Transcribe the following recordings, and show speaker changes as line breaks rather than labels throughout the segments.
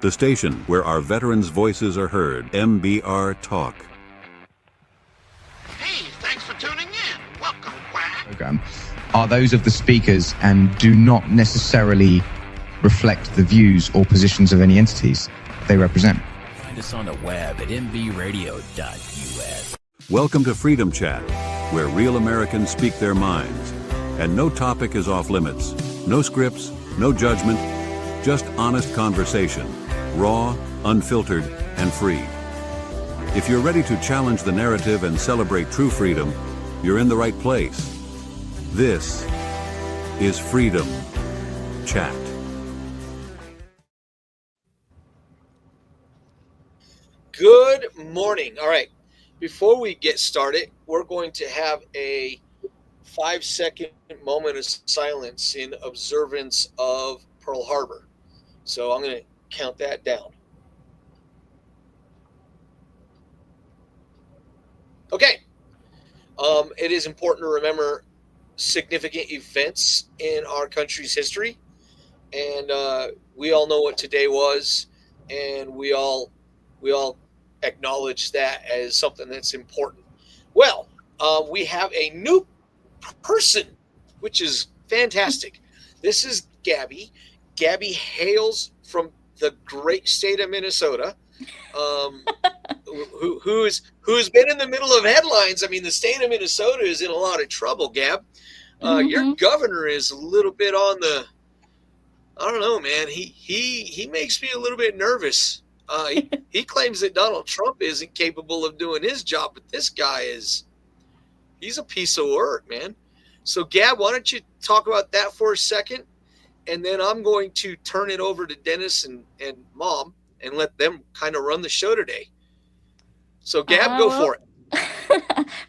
The station where our veterans' voices are heard, MBR Talk.
Hey, thanks for tuning in. Welcome, Quack.
Program are those of the speakers and do not necessarily reflect the views or positions of any entities they represent.
Find us on the web at mbradio.us.
Welcome to Freedom Chat, where real Americans speak their minds. And no topic is off limits. No scripts, no judgment, just honest conversation. Raw, unfiltered, and free. If you're ready to challenge the narrative and celebrate true freedom, you're in the right place. This is Freedom Chat.
Good morning. All right. Before we get started, we're going to have a 5-second moment of silence in observance of Pearl Harbor. So I'm going to count that down. Okay. It is important to remember significant events in our country's history. And we all know what today was, and we all acknowledge that as something that's important. Well, we have a new person, which is fantastic. This is Gabby. Gabby hails from the great state of Minnesota, who's been in the middle of headlines. I mean, the state of Minnesota is in a lot of trouble, Gab. Your governor is a little bit on the, I don't know, man. He makes me a little bit nervous. He claims that Donald Trump isn't capable of doing his job, but this guy he's a piece of work, man. So, Gab, why don't you talk about that for a second? And then I'm going to turn it over to Dennis and Mom and let them kind of run the show today. So, Gab, go for it.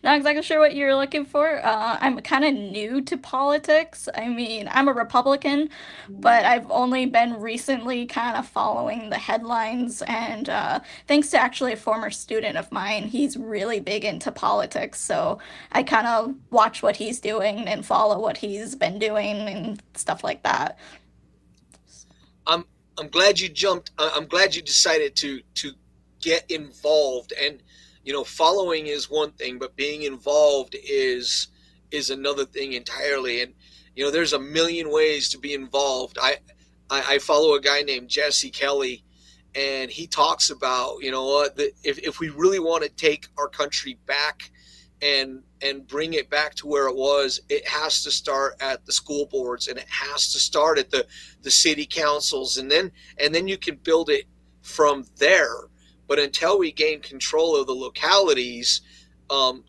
Not exactly sure what you're looking for. I'm kind of new to politics. I mean, I'm a Republican, but I've only been recently kind of following the headlines. And thanks to actually a former student of mine, he's really big into politics. So I kind of watch what he's doing and follow what he's been doing and stuff like that.
I'm glad you jumped. I'm glad you decided to get involved. And following is one thing, but being involved is another thing entirely. And, there's a million ways to be involved. I follow a guy named Jesse Kelly, and he talks about, if we really want to take our country back and bring it back to where it was, it has to start at the school boards, and it has to start at the city councils. And then you can build it from there. But until we gain control of the localities,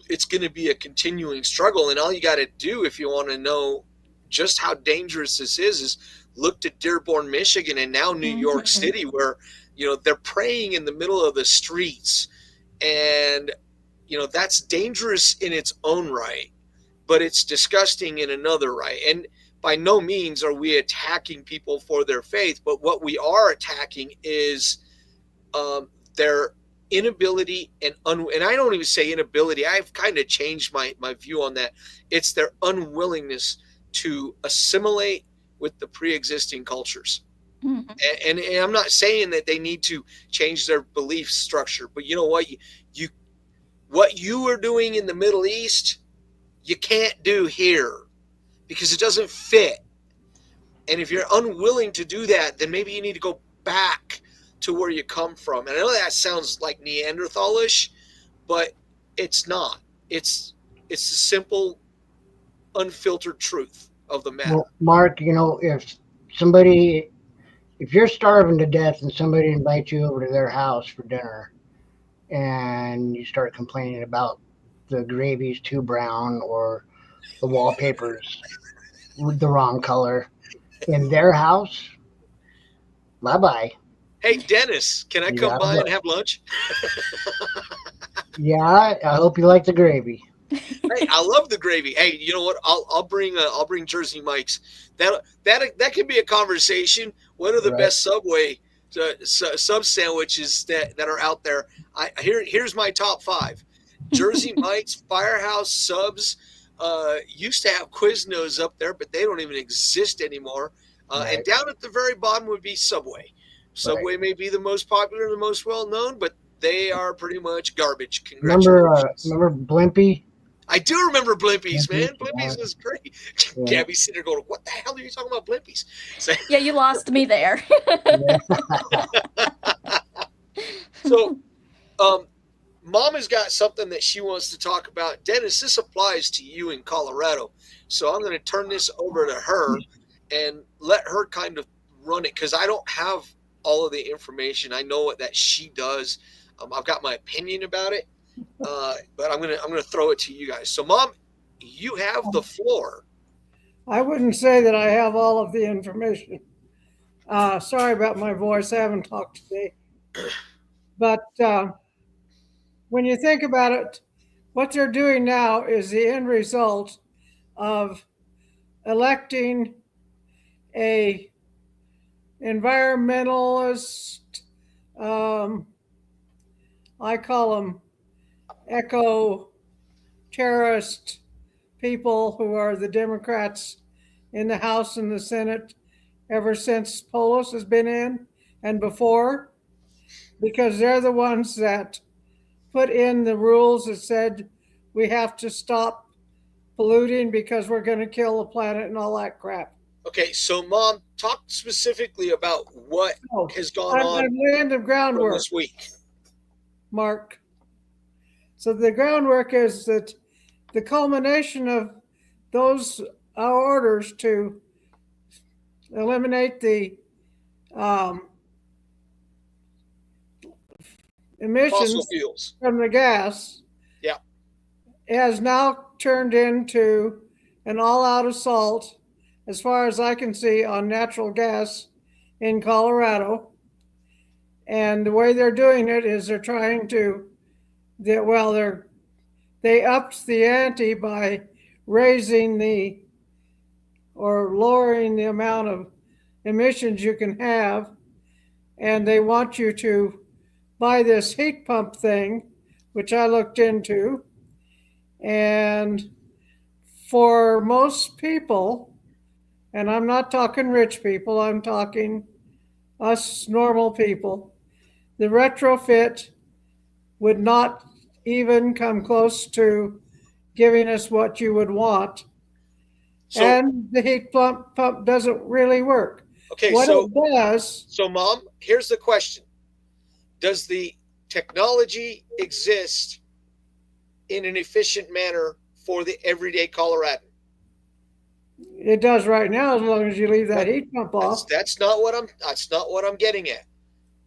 it's going to be a continuing struggle. And all you got to do, if you want to know just how dangerous this is look to Dearborn, Michigan, and now New York City, where, they're praying in the middle of the streets. And, that's dangerous in its own right, but it's disgusting in another right. And by no means are we attacking people for their faith, but what we are attacking is their inability and I don't even say inability. I've kind of changed my view on that. It's their unwillingness to assimilate with the pre-existing cultures. And I'm not saying that they need to change their belief structure, but you know what? What you are doing in the Middle East, you can't do here because it doesn't fit. And if you're unwilling to do that, then maybe you need to go back to where you come from. And I know that sounds like Neanderthalish, but it's not. It's the simple, unfiltered truth of the matter.
Well, Mark, if you're starving to death and somebody invites you over to their house for dinner and you start complaining about the gravy's too brown or the wallpaper's the wrong color in their house, bye-bye.
Hey, Dennis, can I come by and have lunch?
Yeah, I hope you like the gravy.
Hey, I love the gravy. Hey, you know what? I'll bring Jersey Mike's. That can be a conversation. What are the best Subway sub sandwiches that are out there? Here's my top 5. Jersey Mike's, Firehouse Subs. Used to have Quiznos up there, but they don't even exist anymore. And down at the very bottom would be Subway. Subway may be the most popular, the most well-known, but they are pretty much garbage.
Remember,
Congratulations.
remember Blimpie?
I do remember Blimpies, man.
Blimpies,
Blimpies
yeah.
was great.
Yeah.
Gabby's sitting there going, what the hell are you talking about Blimpies? So,
Yeah, you lost me there.
so Mom has got something that she wants to talk about. Dennis, this applies to you in Colorado. So I'm going to turn this over to her and let her kind of run it, because I don't have all of the information. I know what that she does. I've got my opinion about it, but I'm gonna throw it to you guys. So, Mom, you have the floor.
I wouldn't say that I have all of the information. Sorry about my voice. I haven't talked today. But when you think about it, what they're doing now is the end result of electing a environmentalist, I call them eco-terrorist people who are the Democrats in the House and the Senate ever since Polis has been in and before, because they're the ones that put in the rules that said we have to stop polluting because we're going to kill the planet and all that crap.
Okay, so Mom, talk specifically about what has gone on
I'm laying the groundwork
this week.
Mark. So the groundwork is that the culmination of those our orders to eliminate the emissions
Fossil fuels
from the gas, has now turned into an all-out assault, as far as I can see, on natural gas in Colorado. And the way they're doing it is they're trying to, they upped the ante by raising or lowering the amount of emissions you can have. And they want you to buy this heat pump thing, which I looked into. And for most people, and I'm not talking rich people, I'm talking us normal people, the retrofit would not even come close to giving us what you would want. And the heat pump doesn't really work.
Okay,
what it does.
So, Mom, here's the question. Does the technology exist in an efficient manner for the everyday Coloradan?
It does right now, as long as you leave that heat pump off.
That's not what I'm getting at.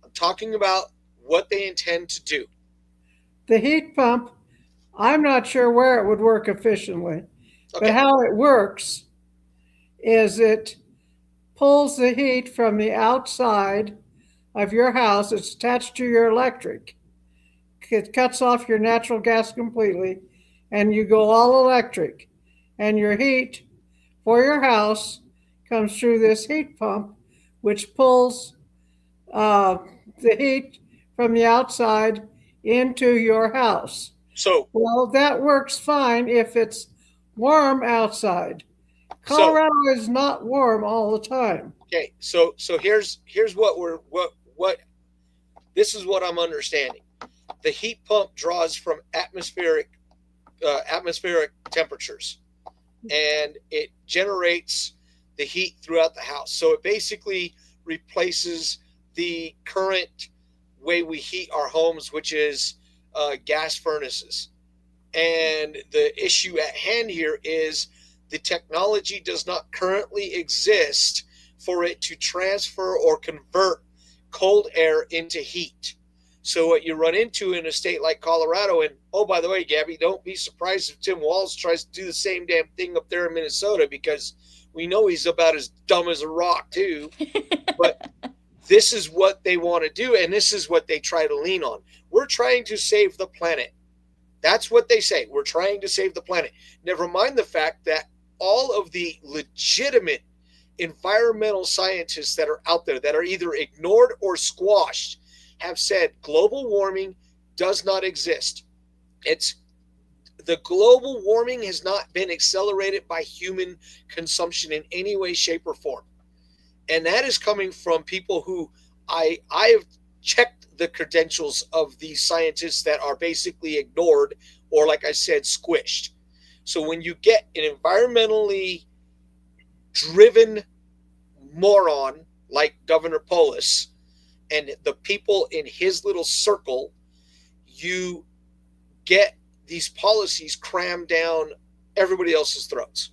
I'm talking about what they intend to do.
The heat pump, I'm not sure where it would work efficiently. Okay. But how it works is it pulls the heat from the outside of your house. It's attached to your electric. It cuts off your natural gas completely, and you go all electric. And your heat for your house comes through this heat pump, which pulls the heat from the outside into your house. Well, that works fine if it's warm outside. Colorado is not warm all the time.
Okay, so here's what this is what I'm understanding. The heat pump draws from atmospheric temperatures, and it generates the heat throughout the house. So it basically replaces the current way we heat our homes, which is gas furnaces. And the issue at hand here is the technology does not currently exist for it to transfer or convert cold air into heat. So what you run into in a state like Colorado, and oh, by the way, Gabby, don't be surprised if Tim Walz tries to do the same damn thing up there in Minnesota, because we know he's about as dumb as a rock too. But this is what they want to do, and this is what they try to lean on. We're trying to save the planet. That's what they say. We're trying to save the planet. Never mind the fact that all of the legitimate environmental scientists that are out there that are either ignored or squashed have said global warming does not exist. The global warming has not been accelerated by human consumption in any way, shape, or form. And that is coming from people who I have checked the credentials of these scientists that are basically ignored or, like I said, squished. So when you get an environmentally driven moron like Governor Polis and the people in his little circle, you get these policies crammed down everybody else's throats.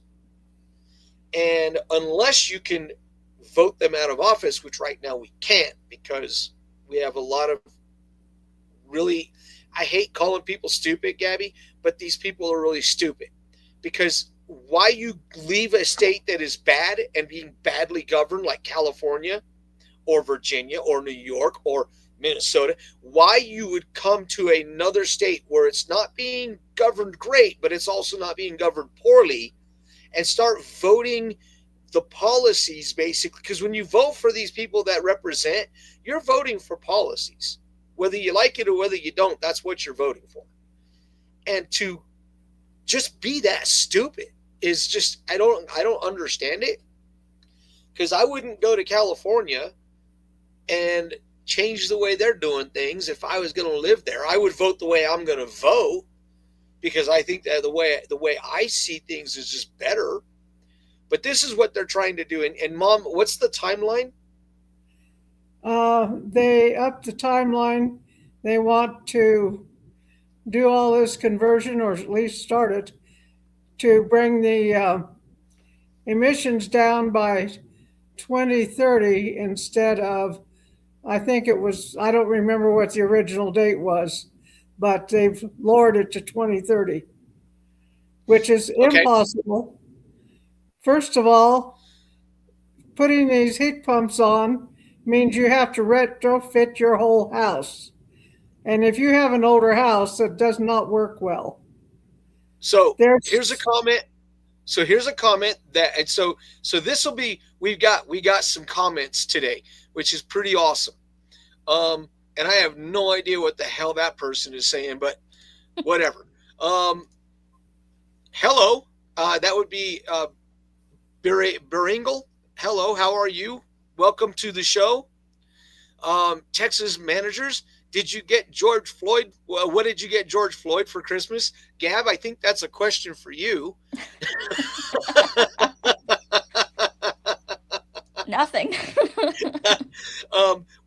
And unless you can vote them out of office, which right now we can't because we have a lot of really, I hate calling people stupid, Gabby, but these people are really stupid. Because why you leave a state that is bad and being badly governed like California or Virginia or New York or Minnesota, why you would come to another state where it's not being governed great, but it's also not being governed poorly, and start voting the policies basically. Because when you vote for these people that represent, you're voting for policies. Whether you like it or whether you don't, that's what you're voting for. And to just be that stupid is just, I don't understand it. Because I wouldn't go to California and change the way they're doing things. If I was going to live there, I would vote the way I'm going to vote, because I think that the way I see things is just better. But this is what they're trying to do. And Mom, what's the timeline?
They upped the timeline. They want to do all this conversion, or at least start it, to bring the emissions down by 2030 instead of, I think it was, I don't remember what the original date was, but they've lowered it to 2030, which is impossible. First of all, putting these heat pumps on means you have to retrofit your whole house. And if you have an older house, that does not work well.
So here's a comment. So here's a comment that, and so this will be, we got some comments today, which is pretty awesome. And I have no idea what the hell that person is saying, but whatever. Hello, that would be Beringle. Hello, how are you? Welcome to the show. Texas managers, did you get George Floyd? Well, what did you get George Floyd for Christmas? Gab, I think that's a question for you.
Nothing.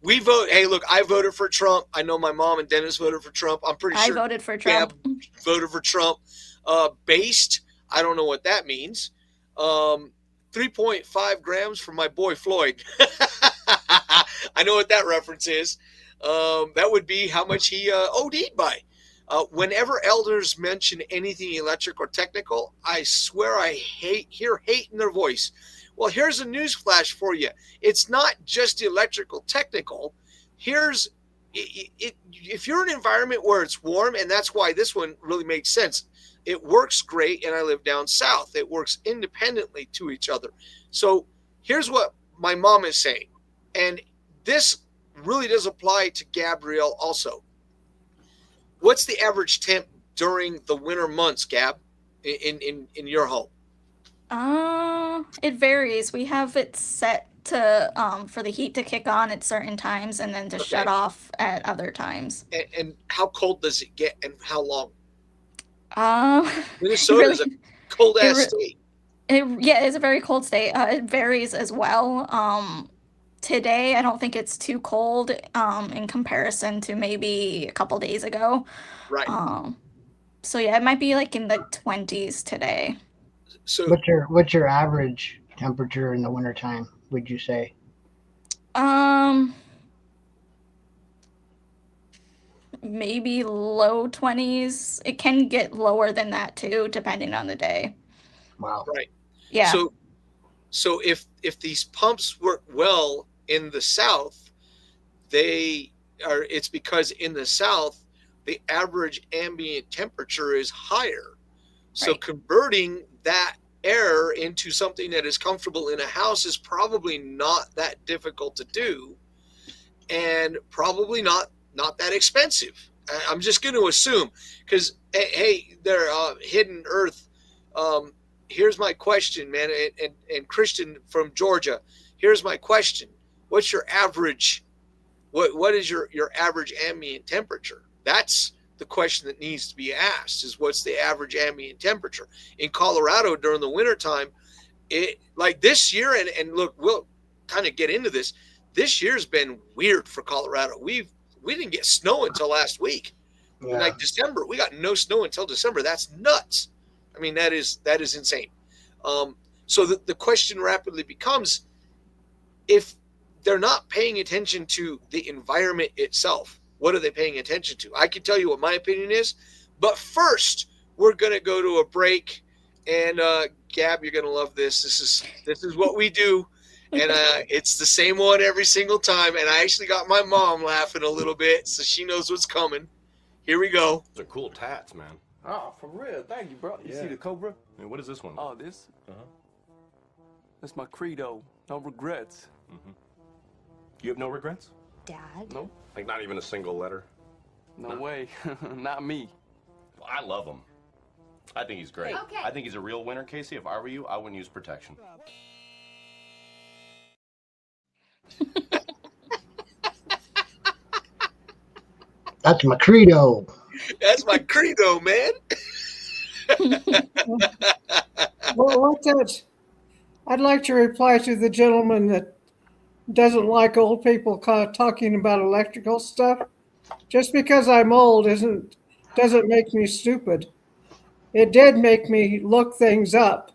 We vote. Hey, look, I voted for Trump. I know my mom and Dennis voted for Trump. I'm pretty sure
I voted for Trump.
Gab voted for Trump. Based, I don't know what that means. 3.5 grams for my boy Floyd. I know what that reference is. That would be how much he OD'd by. Whenever elders mention anything electric or technical, I swear I hear hate in their voice. Well, here's a news flash for you. It's not just electrical technical. Here's it. If you're in an environment where it's warm, and that's why this one really makes sense. It works great, and I live down south. It works independently to each other. So here's what my mom is saying, and this really does apply to Gabrielle also. What's the average temp during the winter months, Gab, in your home?
It varies. We have it set to for the heat to kick on at certain times and then to shut off at other times.
And how cold does it get, and how long? Minnesota
Really,
is a cold ass state.
It's a very cold state. It varies as well. Today, I don't think it's too cold in comparison to maybe a couple days ago.
Right.
So yeah, it might be like in the 20s today.
So
what's your average temperature in the wintertime, would you say?
Maybe low 20s. It can get lower than that too, depending on the day.
Wow.
Right.
Yeah.
So if these pumps work well in the South, it's because in the South, the average ambient temperature is higher. So converting that air into something that is comfortable in a house is probably not that difficult to do, and probably not that expensive. I'm just going to assume, because hey, they're Hidden Earth. Here's my question, man, and Christian from Georgia. Here's my question: what's your average What is your average ambient temperature? That's the question that needs to be asked, is what's the average ambient temperature in Colorado during the wintertime? It, like this year, and look, we'll kind of get into this. This year's been weird for Colorado. We didn't get snow until last week.
Yeah.
Like December, we got no snow until December. That's nuts. I mean, that is insane. So the question rapidly becomes, if they're not paying attention to the environment itself, what are they paying attention to? I can tell you what my opinion is, but first we're going to go to a break. And Gab, you're going to love this. This is what we do. And it's the same one every single time. And I actually got my mom laughing a little bit, so she knows what's coming. Here we go.
Those are cool tats, man.
Oh, for real. Thank you, bro. You see the Cobra?
And what is this one?
Oh, this? That's my credo. No regrets.
You have no regrets?
Dad?
No?
Like not even a single letter?
No way. Not me.
Well, I love him. I think he's great.
Okay.
I think he's a real winner, Casey. If I were you, I wouldn't use protection.
That's my credo.
That's my credo, man.
Well, what's that? I'd like to reply to the gentleman that doesn't like old people talking about electrical stuff. Just because I'm old doesn't make me stupid. It did make me look things up.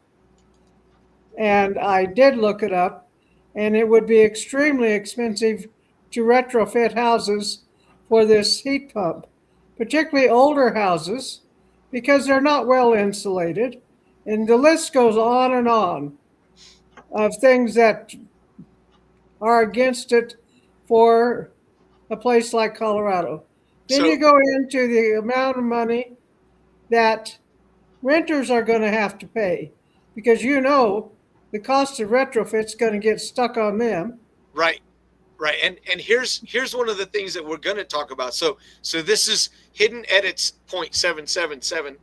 And I did look it up, and it would be extremely expensive to retrofit houses for this heat pump, particularly older houses, because they're not well insulated. And the list goes on of things that are against it for a place like Colorado. Then you go into the amount of money that renters are going to have to pay, because the cost of retrofit's going to get stuck on them.
Right. And here's one of the things that we're going to talk about. So this is Hidden Edits .777.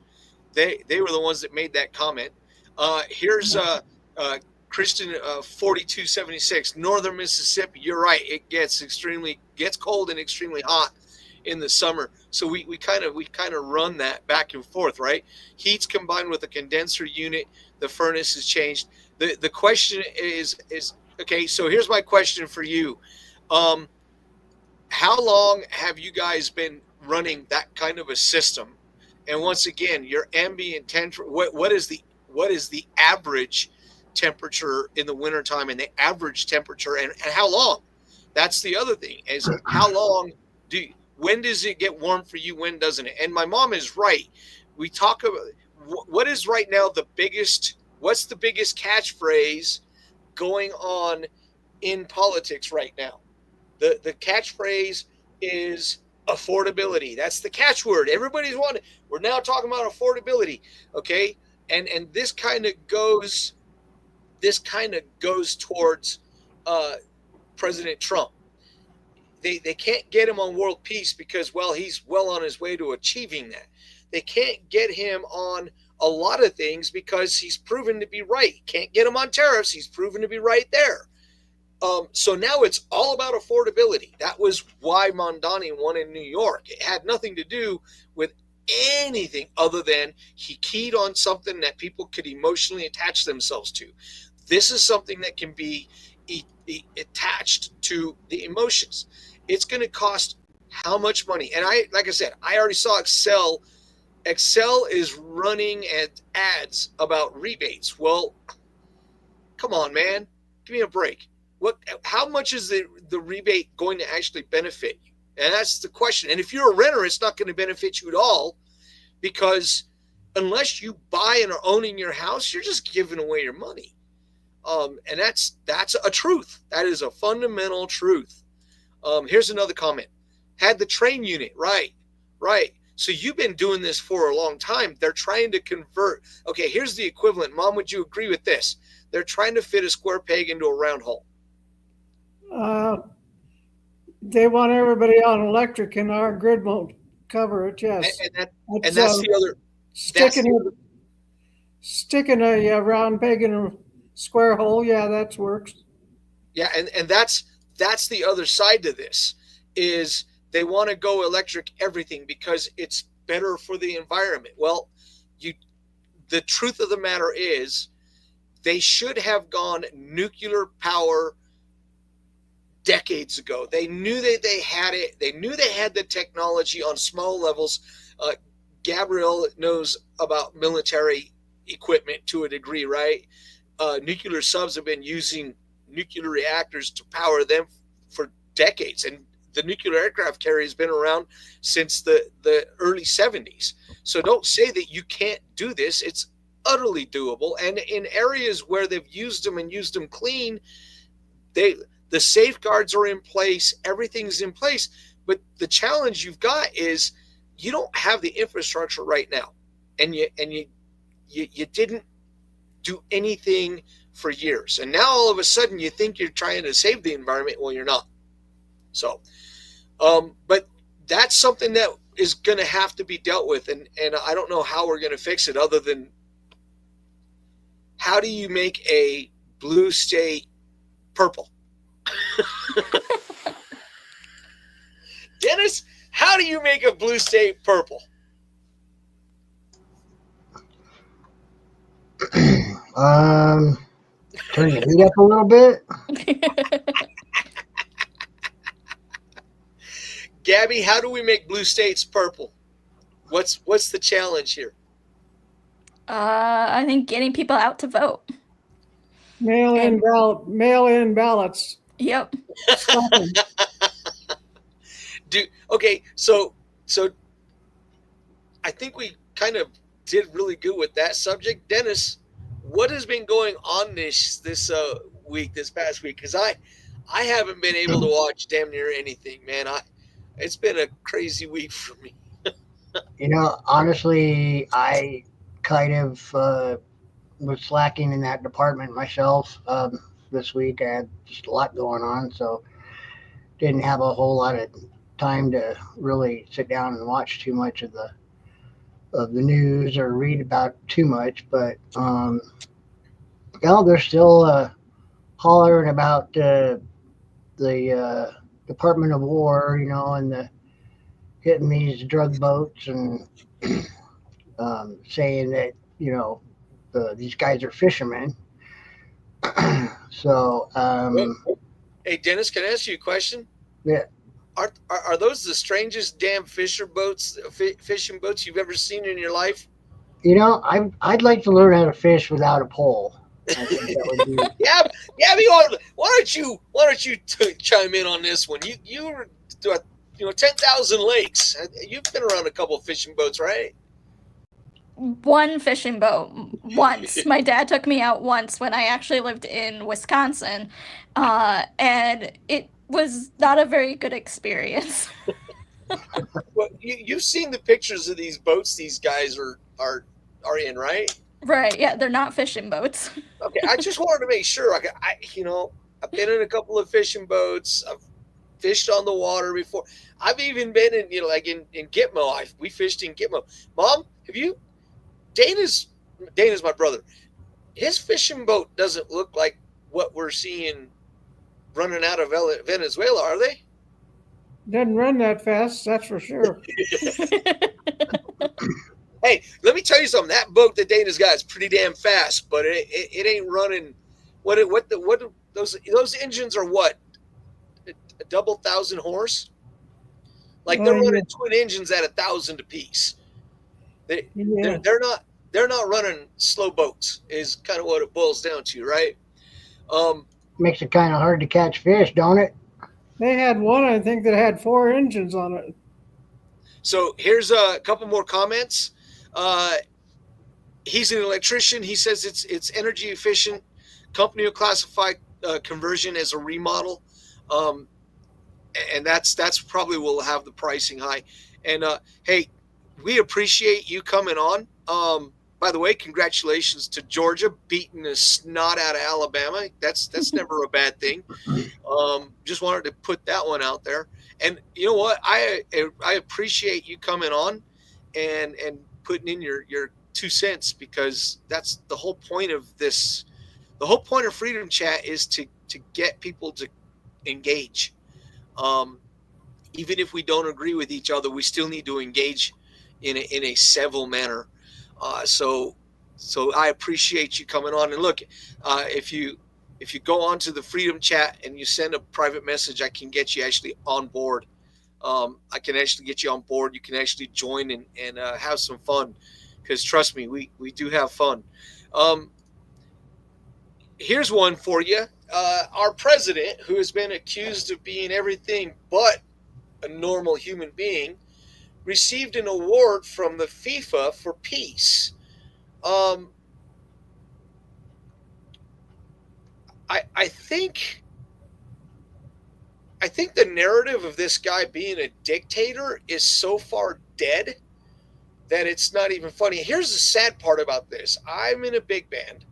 They were the ones that made that comment. Here's Kristen 4276, Northern Mississippi. You're right. It gets cold and extremely hot in the summer. So we kind of run that back and forth, right? Heat's combined with a condenser unit. The furnace is changed. The question is okay. So here's my question for you. How long have you guys been running that kind of a system? And once again, your ambient temperature, what is the average temperature in the wintertime, and the average temperature, and how long? That's the other thing, is how long when does it get warm for you? When doesn't it? And my mom is right. We talk about what is right now what's the biggest catchphrase going on in politics right now? The catchphrase is affordability. That's the catchword. Everybody's wanting. We're now talking about affordability. Okay. And this kind of goes towards President Trump. They can't get him on world peace because, well, he's well on his way to achieving that. They can't get him on a lot of things because he's proven to be right. Can't get him on tariffs. He's proven to be right there. So now it's all about affordability. That was why Mondani won in New York. It had nothing to do with anything other than he keyed on something that people could emotionally attach themselves to. This is something that can be attached to the emotions. It's going to cost how much money? And like I said, I already saw Excel. Excel is running at ads about rebates. Well, come on, man. Give me a break. How much is the rebate going to actually benefit you? And that's the question. And if you're a renter, it's not going to benefit you at all, because unless you buy and are owning your house, you're just giving away your money. And that's a truth. That is a fundamental truth. Here's another comment. Had the train unit. Right. So you've been doing this for a long time. They're trying to convert. Okay, here's the equivalent. Mom, would you agree with this? They're trying to fit a square peg into a round hole.
They want everybody on electric, and our grid won't cover it. Yes,
and that's the other.
Sticking a round peg in a square hole. Yeah, that works.
Yeah, and that's the other side to this. is they want to go electric everything because it's better for the environment. Well, the truth of the matter is they should have gone nuclear power decades ago. They knew that they had it. They knew they had the technology on small levels. Gabrielle knows about military equipment to a degree, right? Nuclear subs have been using nuclear reactors to power them for decades, and the nuclear aircraft carrier has been around since the early 70s. So don't say that you can't do this. It's utterly doable. And in areas where they've used them and used them clean, the safeguards are in place, everything's in place. But the challenge you've got is you don't have the infrastructure right now, and you didn't do anything for years, and now all of a sudden you think you're trying to save the environment. Well, you're not. So, but that's something that is going to have to be dealt with, and I don't know how we're going to fix it other than how do you make a blue state purple? Dennis, how do you make a blue state purple?
Turn the heat up a little bit.
Gabby, how do we make blue states purple? What's the challenge here?
I think getting people out to vote.
Mail-in ballots.
Yep.
Okay, so I think we kind of did really good with that subject. Dennis, what has been going on this past week? Because I haven't been able to watch damn near anything, man. It's been a crazy week for me.
Honestly, I kind of was slacking in that department myself this week. I had just a lot going on, so didn't have a whole lot of time to really sit down and watch too much of the news or read about too much. But they're still hollering about the Department of War, and hitting these drug boats and saying that these guys are fishermen. So,
hey Dennis, can I ask you a question?
Yeah.
Are those the strangest damn fishing boats you've ever seen in your life?
I'd like to learn how to fish without a pole. I think that would be.
Yeah. Why don't you chime in on this one? You were 10,000 lakes. You've been around a couple of fishing boats, right?
One fishing boat once. My dad took me out once when I actually lived in Wisconsin, and it was not a very good experience.
Well, you've seen the pictures of these boats these guys are in, right?
Right. Yeah, they're not fishing boats.
Okay, I just wanted to make sure. I've been in a couple of fishing boats. I've fished on the water before. I've even been in in Gitmo. We fished in Gitmo. Mom, have you? Dana's my brother. His fishing boat doesn't look like what we're seeing running out of Venezuela, are they?
Doesn't run that fast, that's for sure.
Hey, let me tell you something. That boat that Dana's got is pretty damn fast, but it ain't running. What those engines are? What, a double 1,000 horse? Like they're running twin engines at 1,000 apiece. They're not running slow boats. Is kind of what it boils down to, right?
Makes it kind of hard to catch fish, don't it?
They had one, I think, that had 4 engines on it.
So here's a couple more comments. He's an electrician. He says it's energy efficient. Company will classify conversion as a remodel, and that's probably will have the pricing high. And hey, we appreciate you coming on. By the way, congratulations to Georgia beating the snot out of Alabama. That's never a bad thing. Just wanted to put that one out there. And you know what? I appreciate you coming on and putting in your 2 cents, because that's the whole point of this. The whole point of Freedom Chat is to get people to engage. even if we don't agree with each other, we still need to engage in a civil manner. So I appreciate you coming on. And look, if you go onto the Freedom Chat and you send a private message, I can get you actually on board. I can actually get you on board. You can actually join and have some fun, because trust me, we do have fun. Here's one for you. Our president, who has been accused of being everything but a normal human being, received an award from the FIFA for peace. I think the narrative of this guy being a dictator is so far dead that it's not even funny. Here's the sad part about this. I'm in a big band.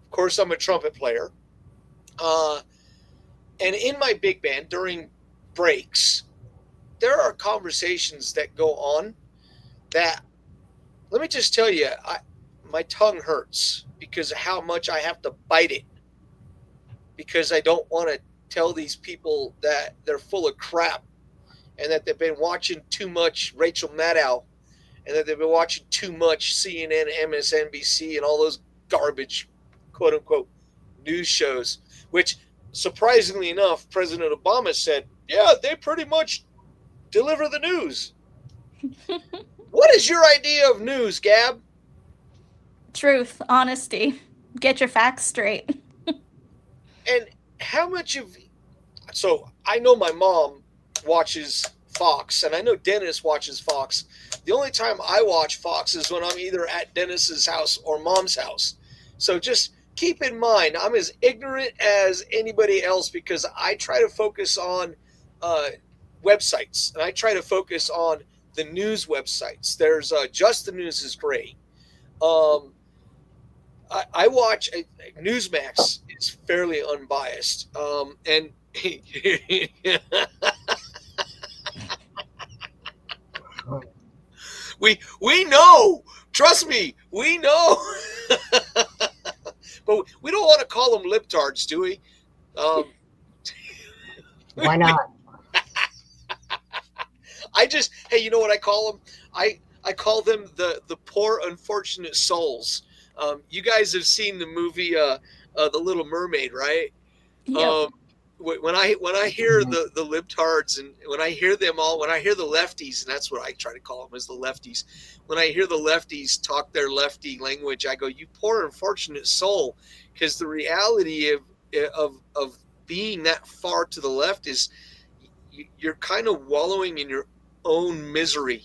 Of course, I'm a trumpet player. And in my big band, during breaks, there are conversations that go on that, let me just tell you, my tongue hurts because of how much I have to bite it, because I don't want to tell these people that they're full of crap and that they've been watching too much Rachel Maddow and that they've been watching too much CNN, MSNBC, and all those garbage, quote unquote, news shows, which surprisingly enough, President Obama said, yeah, they pretty much deliver the news. What is your idea of news, Gab?
Truth, honesty, get your facts straight.
And how much of, so I know my mom watches Fox, and I know Dennis watches Fox. The only time I watch Fox is when I'm either at Dennis's house or mom's house. So just keep in mind, I'm as ignorant as anybody else, because I try to focus on websites, and I try to focus on the news websites. There's Just the News is great. I watch Newsmax is fairly unbiased, and we know. Trust me, we know. But we don't want to call them libtards, do we?
Why not?
Hey, you know what I call them? I call them the poor unfortunate souls. You guys have seen the movie The Little Mermaid, right?
Yep.
When I hear the libtards, and when I hear them all, when I hear the lefties, and that's what I try to call them, is the lefties. When I hear the lefties talk their lefty language, I go, you poor unfortunate soul, because the reality of being that far to the left is you're kind of wallowing in your own misery.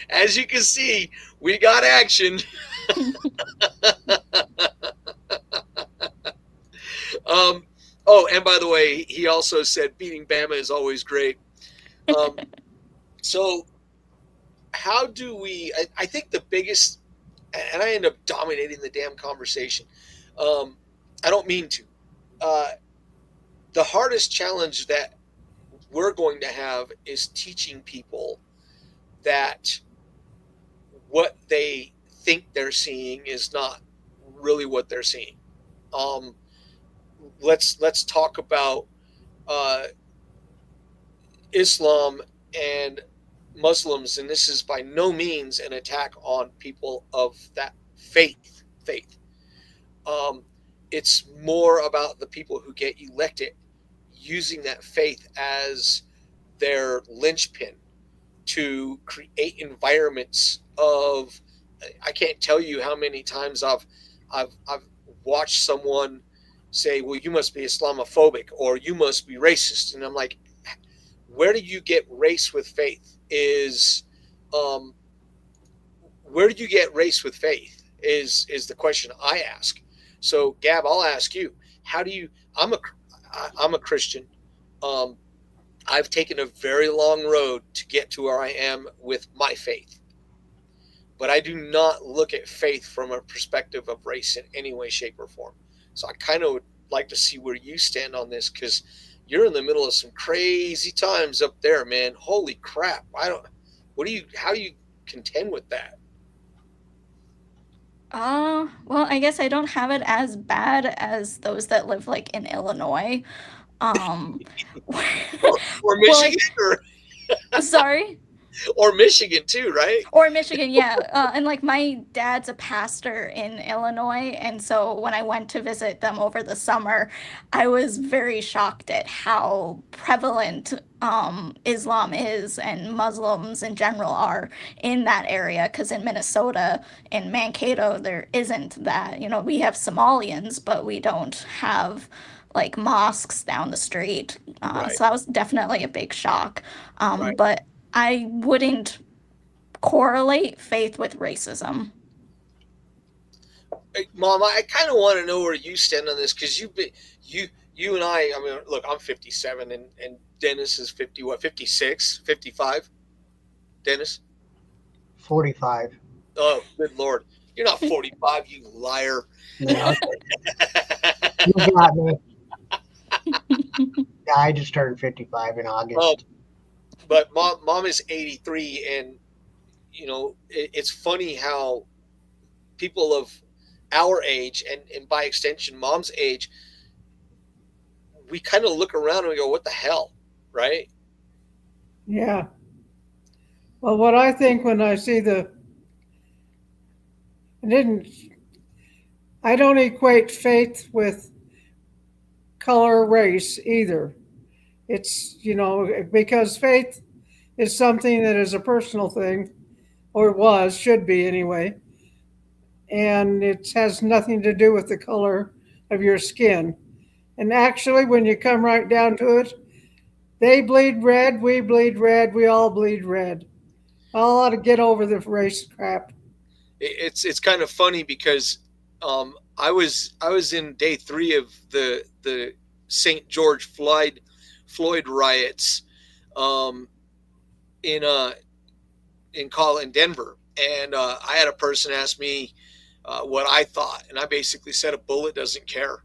As you can see, we got action. And by the way, he also said beating Bama is always great. So how do we, I think the biggest, and I end up dominating the damn conversation. I don't mean to. The hardest challenge that we're going to have is teaching people that what they think they're seeing is not really what they're seeing. Let's talk about Islam and Muslims, and this is by no means an attack on people of that faith. It's more about the people who get elected using that faith as their linchpin to create environments of, I can't tell you how many times I've watched someone say, well, you must be Islamophobic or you must be racist. And I'm like, where do you get race with faith? Where do you get race with faith is the question I ask. So Gab, I'll ask you, how do you, I'm a Christian. I've taken a very long road to get to where I am with my faith. But I do not look at faith from a perspective of race in any way, shape, or form. So I kind of would like to see where you stand on this, because you're in the middle of some crazy times up there, man. Holy crap. How do you contend with that?
Well, I guess I don't have it as bad as those that live like in Illinois. Um,
Or
well,
Michigan,
sorry.
or Michigan too, right?
Or Michigan, yeah. And like my dad's a pastor in Illinois, and so when I went to visit them over the summer, I was very shocked at how prevalent Islam is and Muslims in general are in that area. Because in Minnesota, in Mankato, there isn't that. You know, we have Somalians, but we don't have like mosques down the street.
Right,
So that was definitely a big shock.
right.
But I wouldn't correlate faith with racism.
Hey, Mom, I kind of want to know where you stand on this because you and I mean, look, I'm 57 and Dennis is 50, what, 56, 55? Dennis?
45.
Oh, good Lord. You're not 45, you liar.
No, you got me. Yeah, I just turned 55 in August.
Oh, but mom is 83, and you know, it's funny how people of our age and by extension mom's age, we kind of look around and we go, what the hell, right?
Yeah. Well, what I think when I see I don't equate faith with color, race either. It's, because faith is something that is a personal thing, or should be anyway. And it has nothing to do with the color of your skin. And actually, when you come right down to it, they bleed red, we bleed red, we all bleed red. All ought to get over the race crap.
It's kind of funny because I was in day 3 of the St. George Floyd riots in Denver, and I had a person ask me what I thought, and I basically said a bullet doesn't care.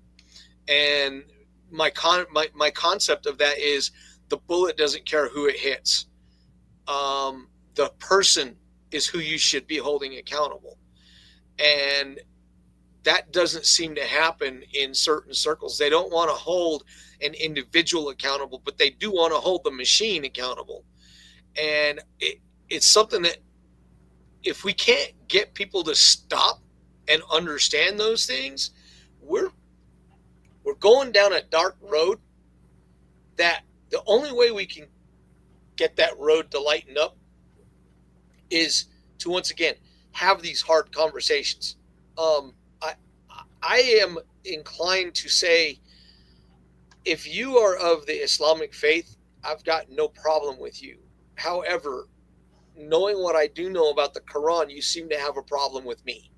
And my concept of that is the bullet doesn't care who it hits. The person is who you should be holding accountable, and that doesn't seem to happen in certain circles. They don't want to hold an individual accountable, but they do want to hold the machine accountable. And it's something that if we can't get people to stop and understand those things, we're going down a dark road that the only way we can get that road to lighten up is to, once again, have these hard conversations. I am inclined to say, if you are of the Islamic faith, I've got no problem with you. However, knowing what I do know about the Quran, you seem to have a problem with me.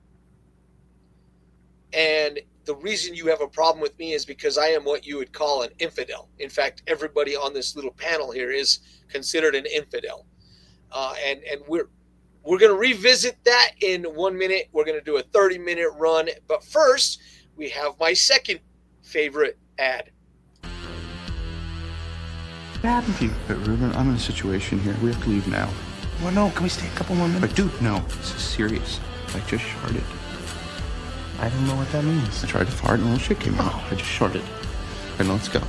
And the reason you have a problem with me is because I am what you would call an infidel. In fact, everybody on this little panel here is considered an infidel. And we're going to revisit that in 1 minute. We're going to do a 30-minute run. But first, we have my second favorite ad.
What happened to you? Ruben, I'm in a situation here. We have to leave now. Well, no, can we stay a couple more minutes? But dude, no, this is serious. I just sharted. I don't know what that means. I tried to fart and a little shit came out. I just sharted. And let's go.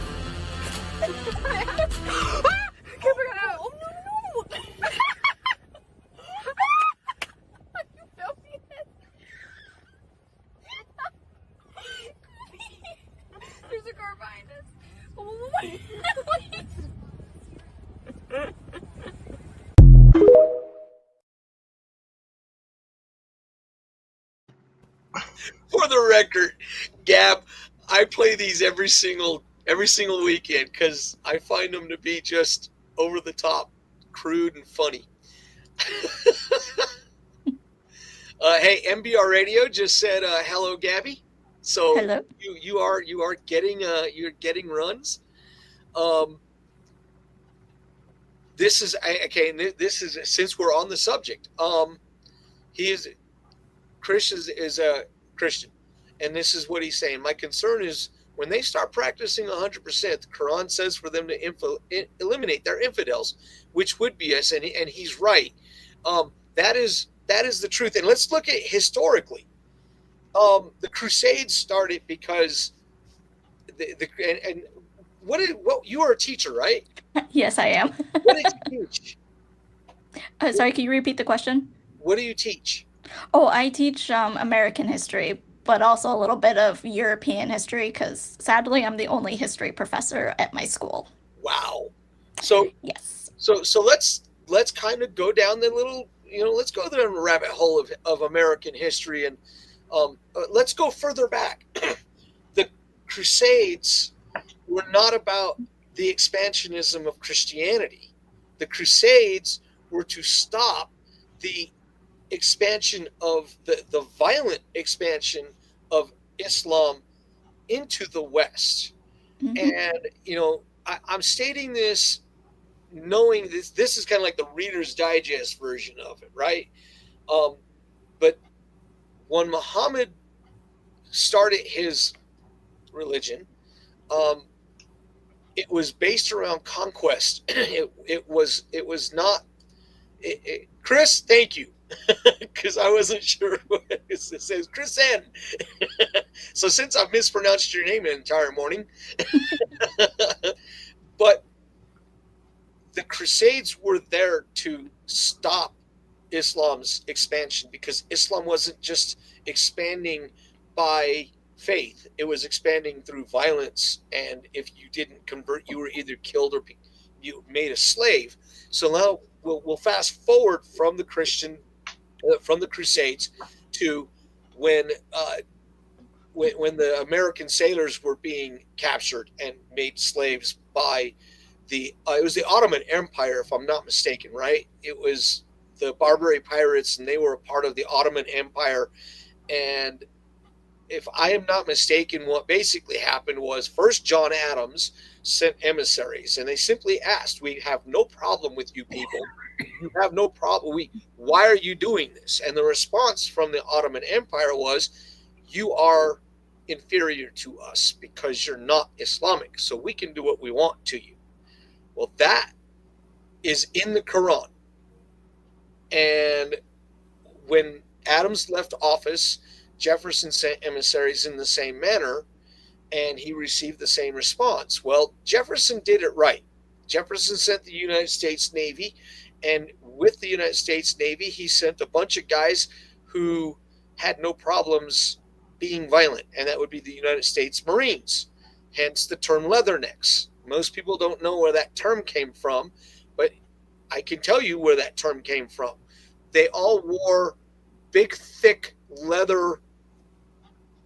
There's a car behind us.
For the record, Gab, I play these every single weekend because I find them to be just over the top, crude, and funny. Hey, MBR Radio just said hello, Gabby. So
Hello.
you are getting you're getting runs. This is okay. And this is, since we're on the subject. Chris is a Christian, and this is what he's saying. My concern is when they start practicing 100%, the Quran says for them to eliminate their infidels, which would be us, and he's right. That is the truth. And let's look at historically. The Crusades started because and what you are a teacher, right?
Yes, I am.
What did you teach?
Sorry, can you repeat the question?
What do you teach?
Oh, I teach American history, but also a little bit of European history because sadly I'm the only history professor at my school.
Wow. So
Yes.
so let's kind of go down the little, let's go down the rabbit hole of American history, and let's go further back. The Crusades were not about the expansionism of Christianity. The Crusades were to stop the expansion of the violent expansion of Islam into the West.
Mm-hmm.
And I'm stating this knowing this is kind of like the Reader's Digest version of it, right? But when Muhammad started his religion, it was based around conquest. It was not. Chris, thank you, because I wasn't sure what it says. Chris N. So since I've mispronounced your name the entire morning, but the Crusades were there to stop Islam's expansion, because Islam wasn't just expanding by faith, it was expanding through violence, and if you didn't convert, you were either killed or you made a slave. So now we'll fast forward from the Crusades to when when the American sailors were being captured and made slaves by it was the Ottoman Empire, if I'm not mistaken, right? It was the Barbary pirates, and they were a part of the Ottoman Empire. And if I am not mistaken, what basically happened was first John Adams sent emissaries, and they simply asked, "We have no problem with you people. You have no problem. Why are you doing this?" And the response from the Ottoman Empire was, "You are inferior to us because you're not Islamic, so we can do what we want to you." Well, that is in the Quran. And when Adams left office, Jefferson sent emissaries in the same manner, and he received the same response. Well, Jefferson did it right. Jefferson sent the United States Navy, and with the United States Navy, he sent a bunch of guys who had no problems being violent, and that would be the United States Marines, hence the term leathernecks. Most people don't know where that term came from, but I can tell you where that term came from. They all wore big, thick leather,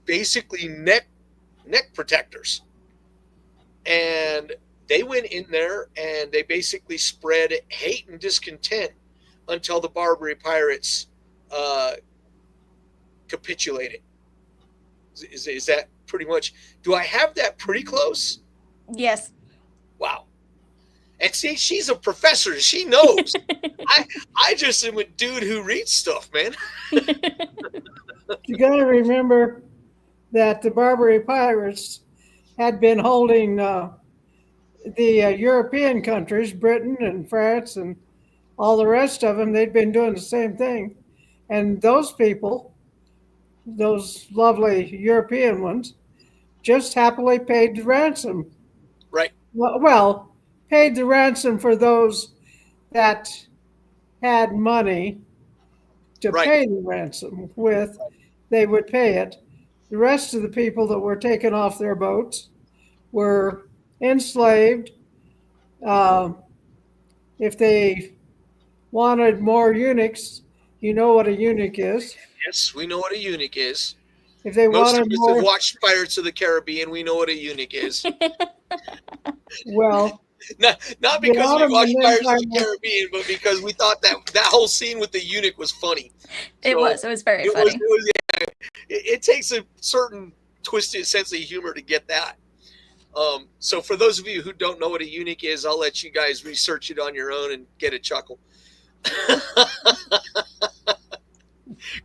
basically neck protectors. And they went in there and they basically spread hate and discontent until the Barbary pirates capitulated. Is that pretty much? Do I have that pretty close?
Yes.
Wow. And see, she's a professor. She knows. I just am a dude who reads stuff, man.
You got to remember that the Barbary pirates had been holding the European countries, Britain and France and all the rest of them. They'd been doing the same thing. And those people, those lovely European ones, just happily paid the ransom.
Right.
Well, paid the ransom for those that had money to pay the ransom with. They would pay it. The rest of the people that were taken off their boats were enslaved. If they wanted more eunuchs, you know what a eunuch is.
Yes, we know what a eunuch is.
If they
Most
wanted
of us
more,
have watched Pirates of the Caribbean. We know what a eunuch is.
well,
not because we watched Pirates of the Caribbean, but because we thought that whole scene with the eunuch was funny.
It was very funny.
It takes a certain twisted sense of humor to get that. So for those of you who don't know what a eunuch is, I'll let you guys research it on your own and get a chuckle.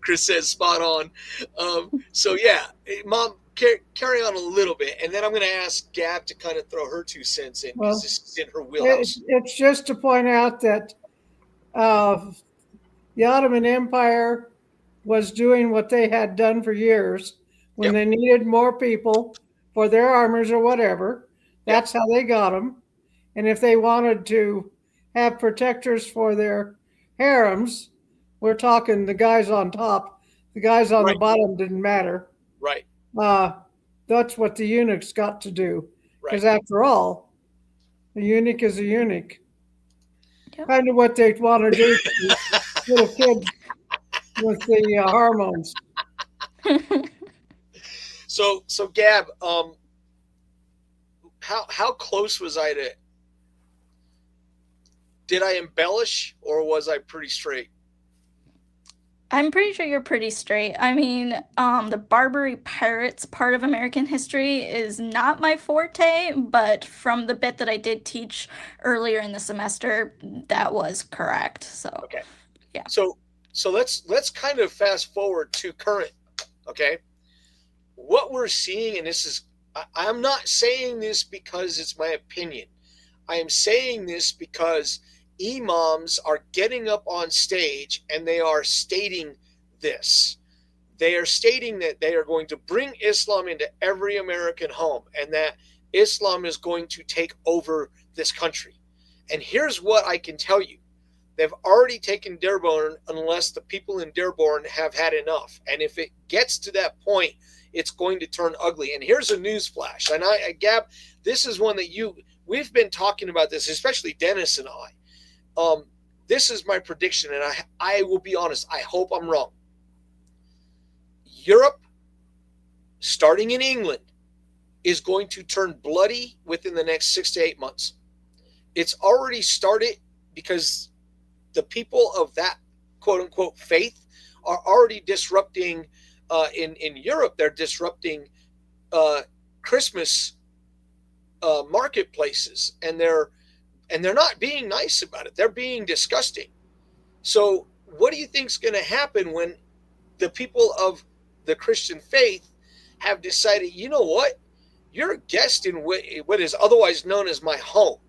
Chris says spot on. So yeah, Mom, carry on a little bit, and then I'm going to ask Gab to kind of throw her 2 cents in, because this is in her wheelhouse.
It's just to point out that the Ottoman Empire was doing what they had done for years when they needed more people for their armors or whatever. That's how they got them. And if they wanted to have protectors for their harems, we're talking the guys on top. The guys on the bottom didn't matter.
Right.
That's what the eunuchs got to do. Because after all, a eunuch is a eunuch. Kind of what they want to do to little kids with the hormones.
So Gab, how close was I to? Did I embellish, or was I pretty straight?
I'm pretty sure you're pretty straight. I mean, the Barbary Pirates part of American history is not my forte, but from the bit that I did teach earlier in the semester, that was correct. So,
okay,
yeah.
So let's kind of fast forward to current. Okay, what we're seeing, and this is, I'm not saying this because it's my opinion. I am saying this because imams are getting up on stage and they are stating this. They are stating that they are going to bring Islam into every American home and that Islam is going to take over this country. And here's what I can tell you. They've already taken Dearborn unless the people in Dearborn have had enough. And if it gets to that point, it's going to turn ugly. And here's a news flash. And Gab, this is one that we've been talking about this, especially Dennis and I. This is my prediction, and I will be honest, I hope I'm wrong. Europe, starting in England, is going to turn bloody within the next 6 to 8 months. It's already started because the people of that quote-unquote faith are already disrupting, in Europe, they're disrupting Christmas marketplaces, and they're not being nice about it. They're being disgusting. So what do you think is going to happen when the people of the Christian faith have decided, you know what? You're a guest in what is otherwise known as my home.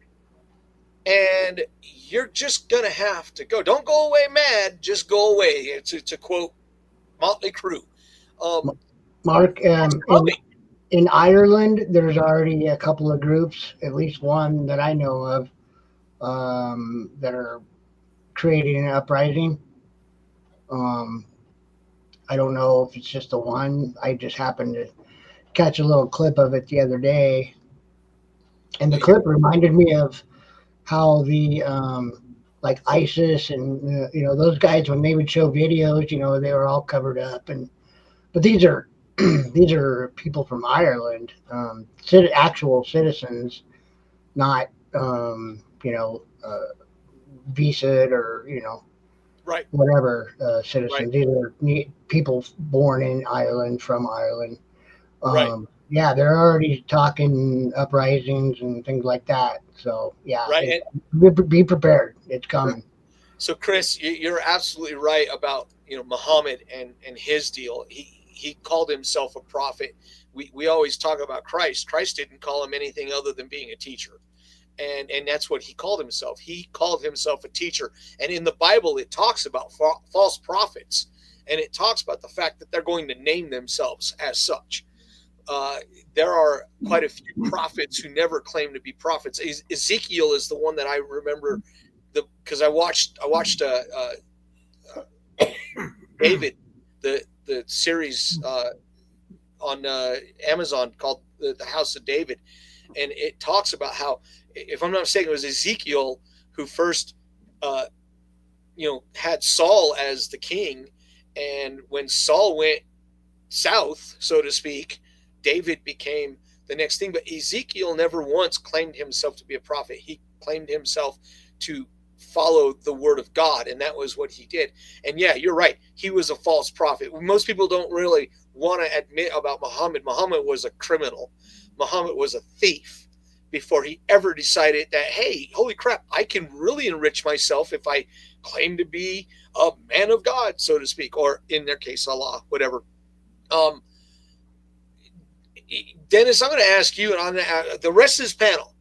And you're just going to have to go. Don't go away mad. Just go away. To quote Motley Crue.
Mark, in Ireland, there's already a couple of groups, at least one that I know of, that are creating an uprising. I don't know if it's just the one. I just happened to catch a little clip of it the other day, and the clip reminded me of how the like ISIS and those guys, when they would show videos, they were all covered up, but these are these are people from Ireland, actual citizens, not visa or whatever citizens.
Right.
These are people born in Ireland, from Ireland.
Right.
Yeah, they're already talking uprisings and things like that. So yeah,
right.
Be prepared. It's coming.
So Chris, you're absolutely right about Muhammad and his deal. He called himself a prophet. We always talk about Christ. Christ didn't call him anything other than being a teacher. And that's what he called himself. He called himself a teacher. And in the Bible, it talks about false prophets. And it talks about the fact that they're going to name themselves as such. There are quite a few prophets who never claim to be prophets. Ezekiel is the one that I remember, because I watched David, the series on Amazon called the House of David, and it talks about how, if I'm not mistaken, it was Ezekiel who first had Saul as the king, and when Saul went south, so to speak, David became the next thing. But Ezekiel never once claimed himself to be a prophet. He claimed himself to follow the word of God, and that was what he did. And yeah, you're right, he was a false prophet. Most people don't really want to admit about Muhammad. Muhammad was a criminal. Muhammad was a thief before he ever decided that, hey, holy crap, I can really enrich myself if I claim to be a man of God, so to speak, or in their case, Allah, whatever. Dennis, I'm going to ask you, and the rest of this panel,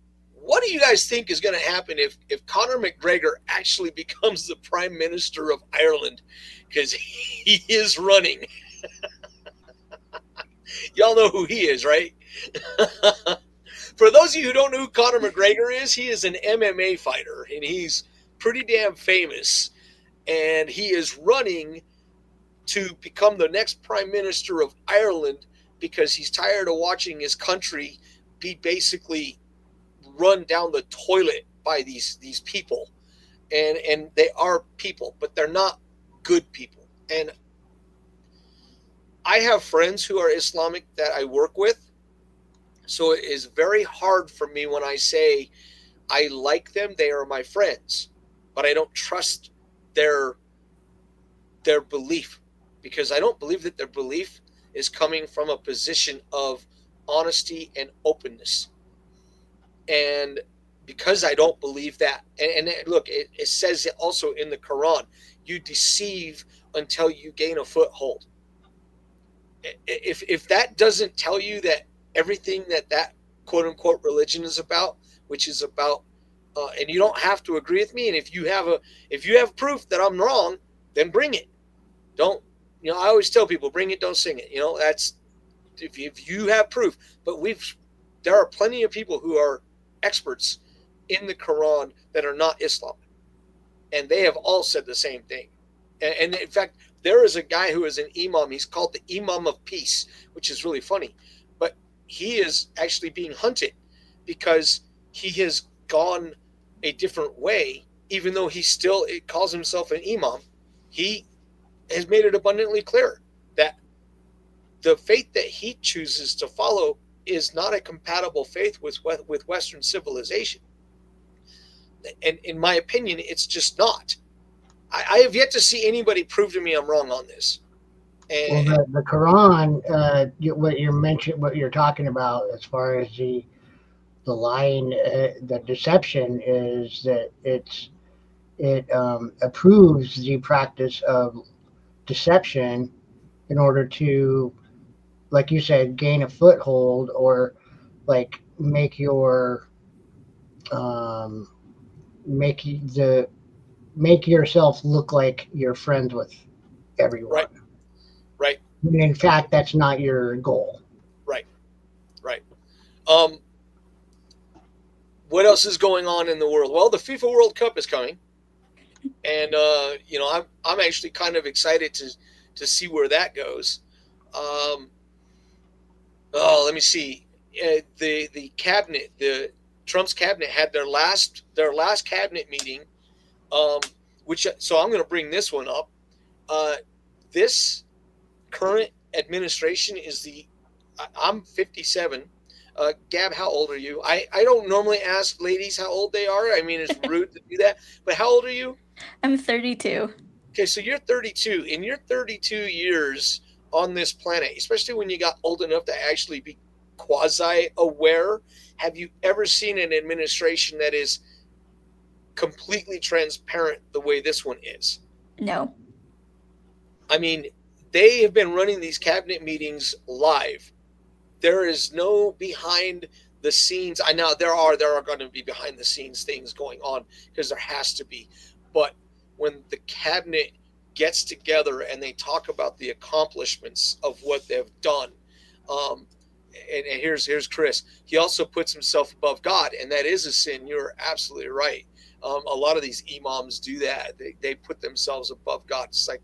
what do you guys think is going to happen if Conor McGregor actually becomes the Prime Minister of Ireland? Because he is running. Y'all know who he is, right? For those of you who don't know who Conor McGregor is, he is an MMA fighter, and he's pretty damn famous. And he is running to become the next Prime Minister of Ireland because he's tired of watching his country be basically run down the toilet by these people. And they are people, but they're not good people. And I have friends who are Islamic that I work with. So it is very hard for me when I say I like them, they are my friends, but I don't trust their belief, because I don't believe that their belief is coming from a position of honesty and openness. And because I don't believe that, and look, it says it also in the Quran, you deceive until you gain a foothold. If that doesn't tell you that everything that quote unquote religion is about, which is about, and you don't have to agree with me. And if you have proof that I'm wrong, then bring it. Don't, I always tell people, bring it, don't sing it. That's if you have proof. But there are plenty of people who are experts in the Quran that are not Islam, and they have all said the same thing. And in fact, there is a guy who is an imam. He's called the Imam of Peace, which is really funny. But he is actually being hunted because he has gone a different way, even though it calls himself an imam. He has made it abundantly clear that the faith that he chooses to follow is not a compatible faith with Western civilization. And in my opinion, it's just not. I have yet to see anybody prove to me I'm wrong on this. And
well, the Quran, what you're talking about as far as the lying, the deception, is that it approves the practice of deception in order to, like you said, gain a foothold, or like make yourself look like you're friends with everyone.
Right.
When in fact, that's not your goal.
Right. What else is going on in the world? Well, the FIFA World Cup is coming, and I'm actually kind of excited to see where that goes. Let me see. The cabinet, Trump's cabinet had their last cabinet meeting. So I'm going to bring this one up. This current administration I'm 57. Gab, how old are you? I don't normally ask ladies how old they are. I mean, it's rude to do that. But how old are you?
I'm 32.
Okay, so you're 32. In your 32 years on this planet, especially when you got old enough to actually be quasi-aware, have you ever seen an administration that is completely transparent the way this one is?
No.
I mean, they have been running these cabinet meetings live. There is no behind the scenes. I know there are going to be behind the scenes things going on, because there has to be. But when the cabinet gets together and they talk about the accomplishments of what they've done, and here's Chris. He also puts himself above God, and that is a sin. You're absolutely right. A lot of these imams do that. They put themselves above God. It's like,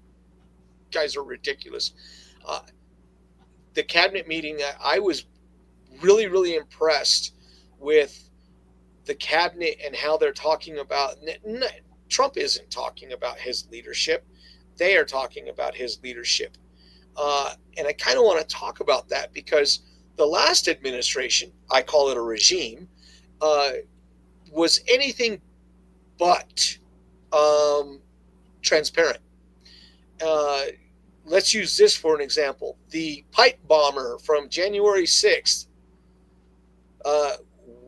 guys are ridiculous. The cabinet meeting, I was really, really impressed with the cabinet and how they're talking about. Trump isn't talking about his leadership. They are talking about his leadership. And I kind of want to talk about that, because the last administration, I call it a regime, was anything but transparent. Let's use this for an example. The pipe bomber from January 6th.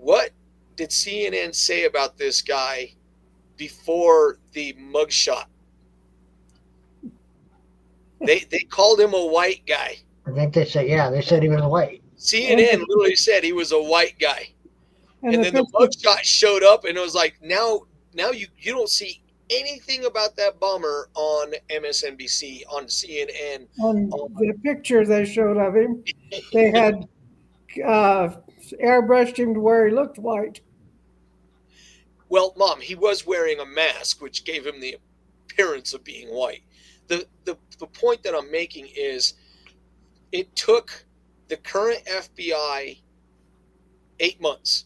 What did CNN say about this guy before the mugshot? They called him a white guy.
I think they said he was white.
CNN literally said he was a white guy. And then the mugshot showed up, and it was like, now you don't see anything about that bomber on MSNBC, on CNN.
On the picture they showed of him, they had airbrushed him to where he looked white.
Well, Mom, he was wearing a mask, which gave him the appearance of being white. The point that I'm making is it took the current FBI 8 months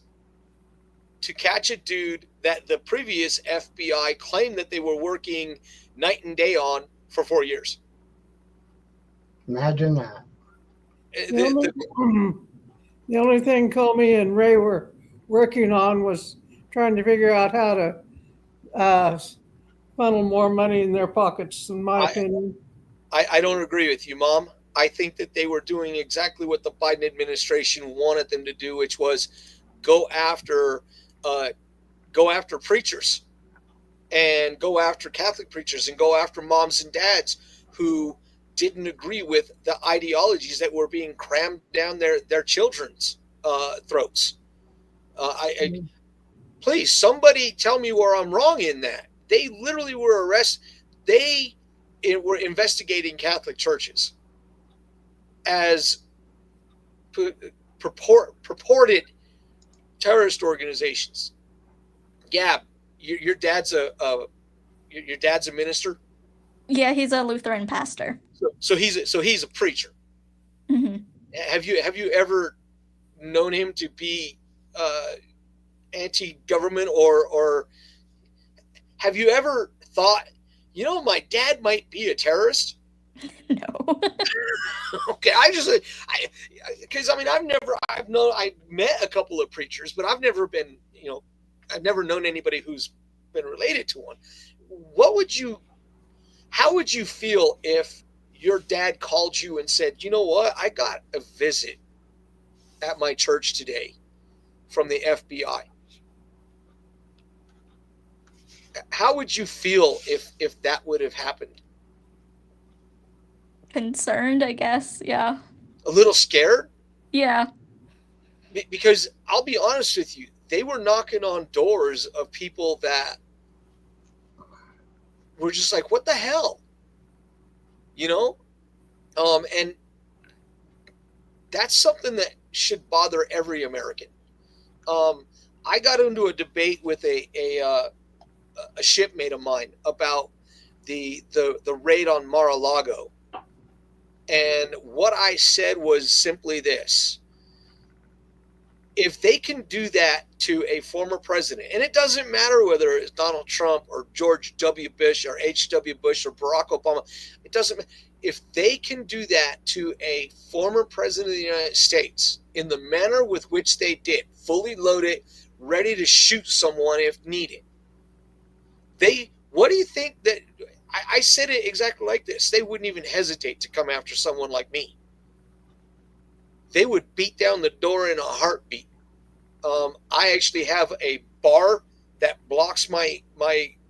to catch a dude that the previous FBI claimed that they were working night and day on for 4 years.
Imagine that.
The only thing Comey and Ray were working on was trying to figure out how to funnel more money in their pockets, in my opinion.
I don't agree with you, Mom. I think that they were doing exactly what the Biden administration wanted them to do, which was go after preachers and go after Catholic preachers and go after moms and dads who didn't agree with the ideologies that were being crammed down their children's throats. Please, somebody tell me where I'm wrong in that. They literally were arrested. They were investigating Catholic churches as purported terrorist organizations. Gab, your dad's a minister.
Yeah, he's a Lutheran pastor.
So he's a preacher.
Mm-hmm.
Have you ever known him to be anti-government or have you ever thought, my dad might be a terrorist?
No.
Okay, because I've met a couple of preachers, but I've never been, I've never known anybody who's been related to one. How would you feel if your dad called you and said, you know what, I got a visit at my church today from the FBI? How would you feel if that would have happened?
Concerned, I guess. Yeah.
A little scared?
Yeah.
Because I'll be honest with you, they were knocking on doors of people that were just like, what the hell? And that's something that should bother every American. I got into a debate with a shipmate of mine about the raid on Mar-a-Lago. And what I said was simply this: if they can do that to a former president, and it doesn't matter whether it's Donald Trump or George W. Bush or H.W. Bush or Barack Obama, it doesn't matter. If they can do that to a former president of the United States in the manner with which they did, fully loaded, ready to shoot someone if needed, what do you think that... I said it exactly like this. They wouldn't even hesitate to come after someone like me. They would beat down the door in a heartbeat. I actually have a bar that blocks my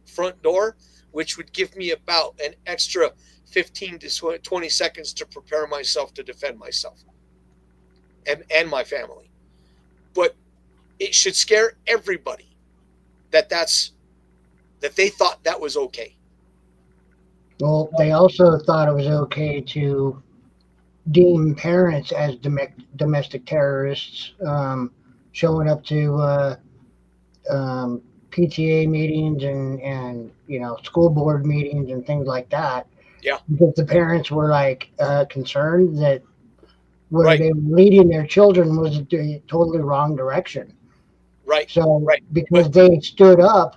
front door, which would give me about an extra 15 to 20 seconds to prepare myself to defend myself and my family. But it should scare everybody that they thought that was okay.
Well, they also thought it was okay to deem parents as domestic terrorists, showing up to PTA meetings and school board meetings and things like that.
Yeah.
Because the parents were concerned that where
Right.
they were leading their children was the totally wrong direction.
Right.
So
Right.
because they stood up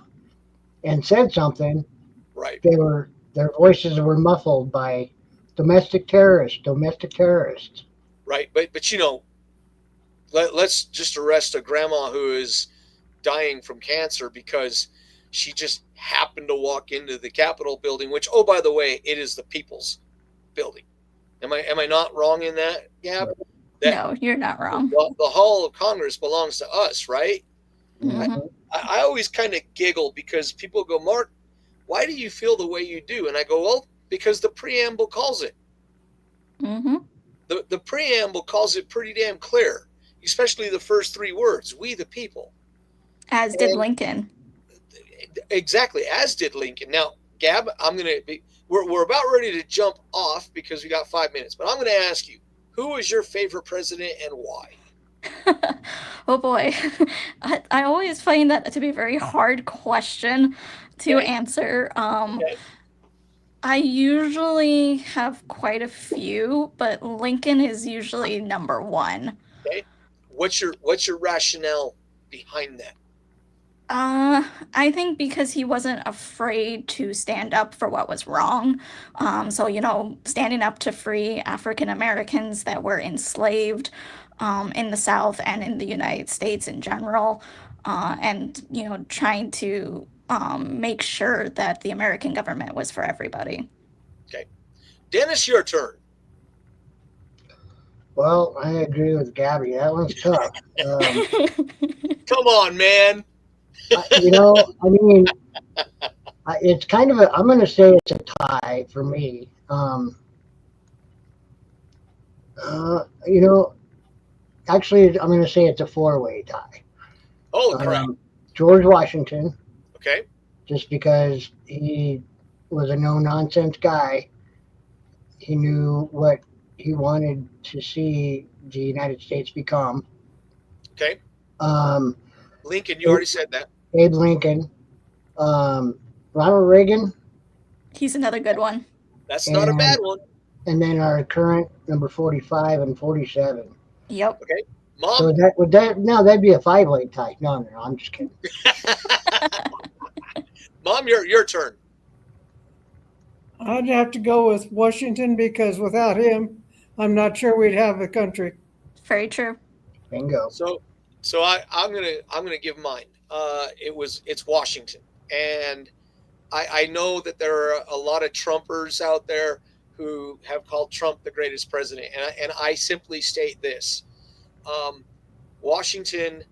and said something,
Right.
their voices were muffled by domestic terrorists.
Right. But let's just arrest a grandma who is dying from cancer because she just happened to walk into the Capitol building, which, oh, by the way, it is the people's building. Am I not wrong in that, Gab?
No, you're not wrong.
The Hall of Congress belongs to us, right?
Mm-hmm.
I always kind of giggle because people go, Mark, why do you feel the way you do? And I go, well, because the preamble calls it.
Mm-hmm.
The preamble calls it pretty damn clear, especially the first three words, we the people.
As did Lincoln.
Exactly, as did Lincoln. Now, Gab, we're about ready to jump off because we got 5 minutes, but I'm going to ask you, who was your favorite president and why?
Oh boy. I always find that to be a very hard question to answer. I usually have quite a few, but Lincoln is usually number one.
Okay. What's your rationale behind that?
I think because he wasn't afraid to stand up for what was wrong. So, standing up to free African Americans that were enslaved in the South and in the United States in general, and, trying to make sure that the American government was for everybody.
Okay. Dennis, your turn.
Well, I agree with Gabby. That one's tough.
Come on, man.
It's kind of I'm going to say it's a tie for me. Actually, I'm going to say it's a four-way tie.
Oh, crap.
George Washington.
Okay.
Just because he was a no-nonsense guy. He knew what he wanted to see the United States become.
Okay. Lincoln, you already said that.
Abe Lincoln. Ronald Reagan.
He's another good one.
That's not a bad one.
And then our current number 45 and 47.
Yep.
Okay. Mom.
So that'd be a five-way tie. No, I'm just kidding.
Mom, your turn.
I'd have to go with Washington because without him, I'm not sure we'd have a country.
Very true.
Bingo.
So I'm gonna give mine. It's Washington, and I know that there are a lot of Trumpers out there who have called Trump the greatest president, and I simply state this: Washington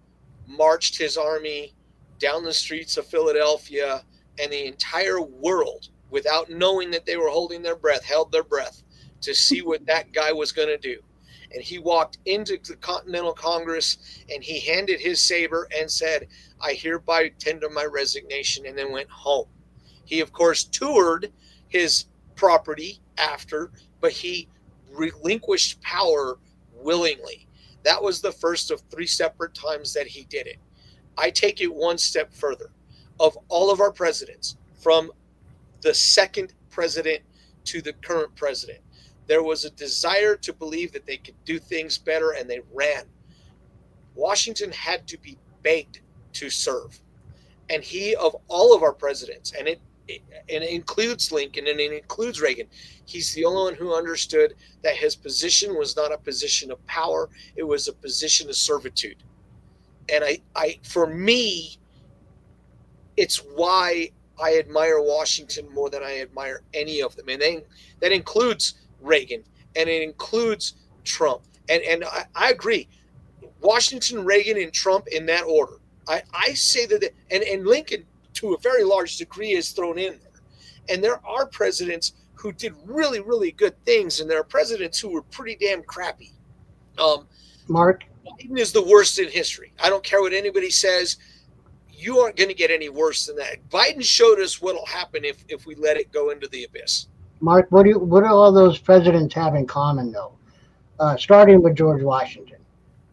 marched his army down the streets of Philadelphia, and the entire world, without knowing that they were holding their breath, held their breath to see what that guy was going to do. And he walked into the Continental Congress and he handed his saber and said, "I hereby tender my resignation," and then went home. He, of course, toured his property after, but he relinquished power willingly. That was the first of 3 separate times that he did it. I take it one step further. Of all of our presidents, from the second president to the current president, there was a desire to believe that they could do things better, and they ran. Washington had to be begged to serve. And he, of all of our presidents, and it includes Lincoln and it includes Reagan, he's the only one who understood that his position was not a position of power, it was a position of servitude. And for me, it's why I admire Washington more than I admire any of them. And that includes Reagan, and it includes Trump. And I agree. Washington, Reagan, and Trump in that order. I say that, and Lincoln, to a very large degree, is thrown in there. And there are presidents who did really, really good things, and there are presidents who were pretty damn crappy.
Mark?
Biden is the worst in history. I don't care what anybody says. You aren't going to get any worse than that. Biden showed us what will happen if we let it go into the abyss.
Mark, what do all those presidents have in common, though? Starting with George Washington.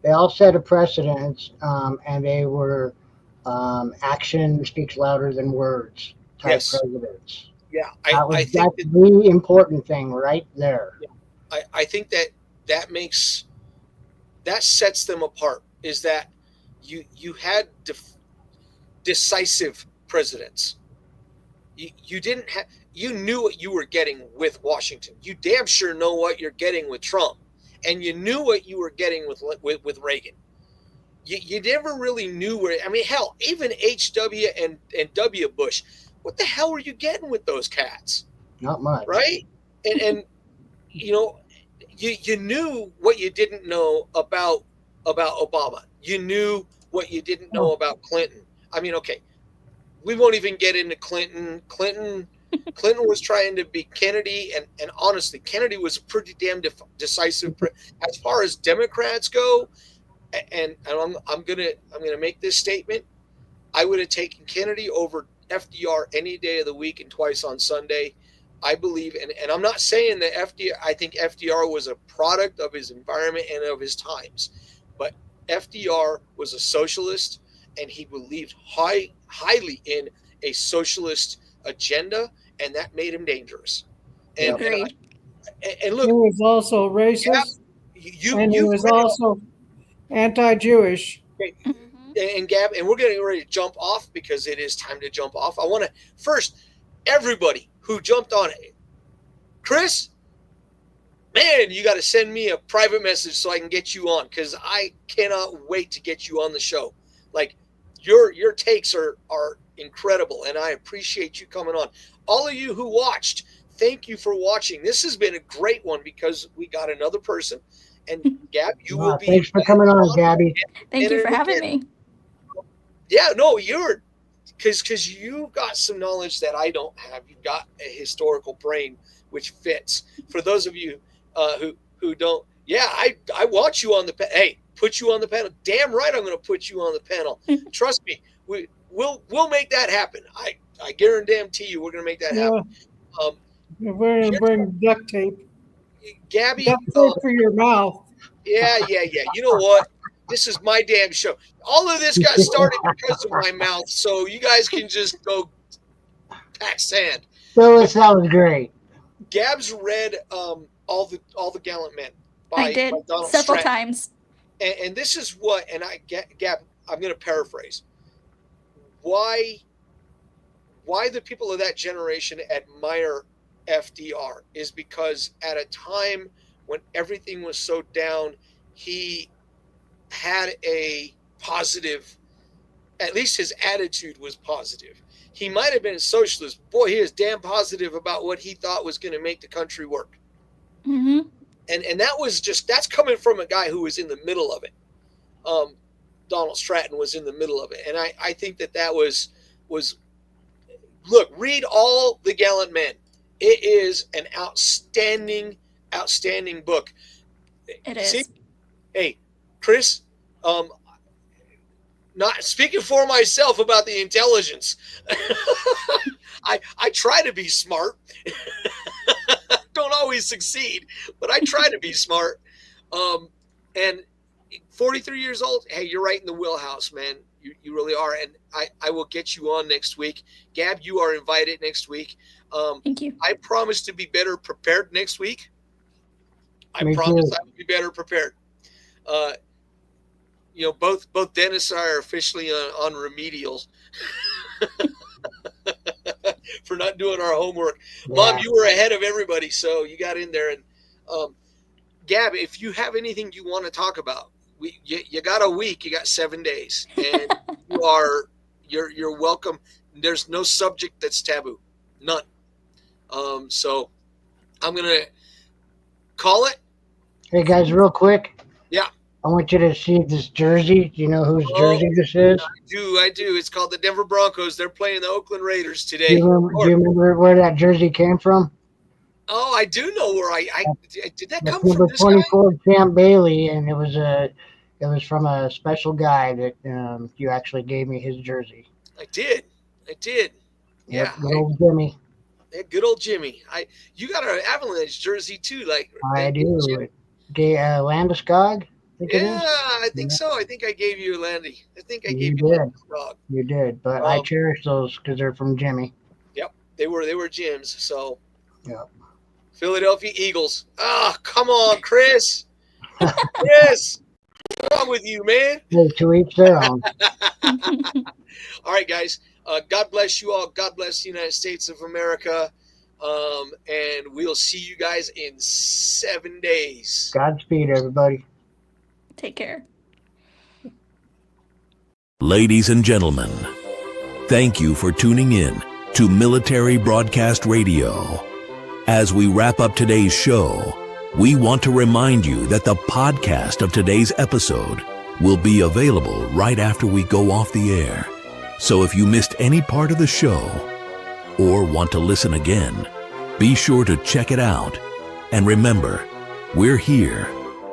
They all set a precedent, and they were action speaks louder than words type presidents.
Yeah,
that's the important thing right there.
Yeah. I think that sets them apart, is that you had decisive presidents. You didn't have. You knew what you were getting with Washington. You damn sure know what you're getting with Trump, and you knew what you were getting with Reagan. You never really knew where. I mean, hell, even H.W. and W. Bush. What the hell were you getting with those cats?
Not much,
right? And you knew what you didn't know about Obama. You knew what you didn't know about Clinton. I mean, okay, we won't even get into Clinton. Clinton was trying to beat Kennedy, and honestly, Kennedy was a pretty damn decisive. As far as Democrats go, and I'm gonna make this statement: I would have taken Kennedy over FDR any day of the week and twice on Sunday. I believe, and I'm not saying that I think FDR was a product of his environment and of his times, but FDR was a socialist, and he believed highly in a socialist agenda, and that made him dangerous. And,
Agreed.
and look,
he was also racist, and he was also anti-Jewish.
Okay. And Gab, and we're getting ready to jump off because it is time to jump off. I want to first, everybody who jumped on it, Chris, man, you got to send me a private message so I can get you on, because I cannot wait to get you on the show. Like, your takes are incredible, and I appreciate you coming on. All of you who watched, thank you for watching. This has been a great one because we got another person. And Gab, you will be.
Thanks for coming on, Gabby.
Thank you for having me.
Yeah, no, you're because you got some knowledge that I don't have. You've got a historical brain which fits. For those of you who don't, yeah, I want you on the hey, put you on the panel. Damn right, I'm going to put you on the panel. Trust me, we'll make that happen. I guarantee you, we're going to make that happen.
We're going to bring duct tape.
Gabby,
duct tape for your mouth.
Yeah. You know what? This is my damn show. All of this got started because of my mouth, so you guys can just go pack sand.
Phyllis, that was great.
Gab's read all the Gallant Men.
I did several times.
And this is what, and Gab, I'm going to paraphrase. Why the people of that generation admire FDR is because at a time when everything was so down, he had a positive, at least his attitude was positive. He might have been a socialist. Boy, he is damn positive about what he thought was going to make the country work.
Mm-hmm.
And that's coming from a guy who was in the middle of it. Donald Stratton was in the middle of it. And I think that was, look, read all the Gallant Men. It is an outstanding book.
It is.
See? Hey, Chris, not speaking for myself about the intelligence. I try to be smart. Don't always succeed, but I try to be smart. And 43 years old, hey, you're right in the wheelhouse, man. You really are. And I will get you on next week. Gab, you are invited next week.
Thank you.
I promise to be better prepared next week.
Me
promise
too.
I will be better prepared. Both Dennis and I are officially on remedials for not doing our homework. Yeah. Mom, you were ahead of everybody, so you got in there. And Gab, if you have anything you want to talk about, you got a week. You got 7 days, and you're welcome. There's no subject that's taboo, none. So I'm gonna call it.
Hey guys, real quick.
Yeah.
I want you to see this jersey. Do you know whose jersey this is?
I do. It's called the Denver Broncos. They're playing the Oakland Raiders today.
Do you remember where that jersey came from?
Oh, I do know where did that come
number
from? This
24, Champ Bailey, and it was from a special guy that you actually gave me his jersey.
I did. Yeah.
Good old Jimmy.
Yeah, good old Jimmy. You got an Avalanche jersey too, like
I do. Landeskog.
Yeah, I think so. I think I gave you a Landy. I think I gave you Landeskog.
You did, but I cherish those because they're from Jimmy.
Yep, they were Jim's. So.
Yeah.
Philadelphia Eagles. Ah, come on, Chris. Chris, what's wrong with you, man?
Hey, to each their own.
All right, guys. God bless you all. God bless the United States of America. And we'll see you guys in 7 days.
Godspeed, everybody.
Take care.
Ladies and gentlemen, thank you for tuning in to Military Broadcast Radio. As we wrap up today's show, we want to remind you that the podcast of today's episode will be available right after we go off the air. So if you missed any part of the show or want to listen again, be sure to check it out. And remember, we're here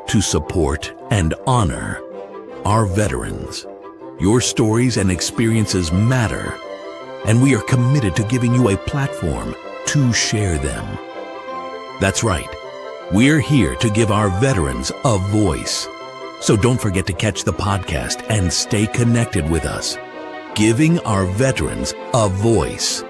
to support and honor our veterans. Your stories and experiences matter, and we are committed to giving you a platform to share them. That's right. We're here to give our veterans a voice. So don't forget to catch the podcast and stay connected with us. Giving our veterans a voice.